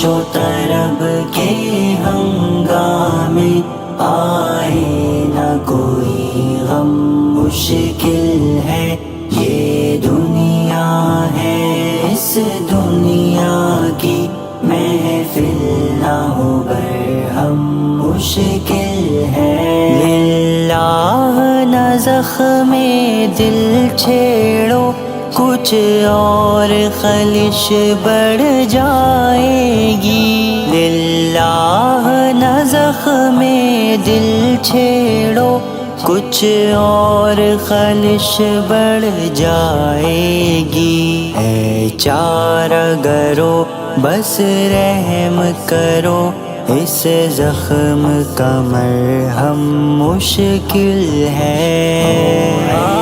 و طرب کے ہنگامے آئے نہ کوئی غم، مشکل ہے یہ دنیا ہے، اس دنیا کی محفل نہ ہو برہم، مشکل ہے۔ للہ نہ زخم دل چھیڑو، کچھ اور خلش بڑھ جائے گی۔ للہ نہ زخم دل چھیڑو، کچھ اور خلش بڑھ جائے گی۔ اے چارہ گرو بس رحم کرو، اس زخم کا مرہم مشکل ہے۔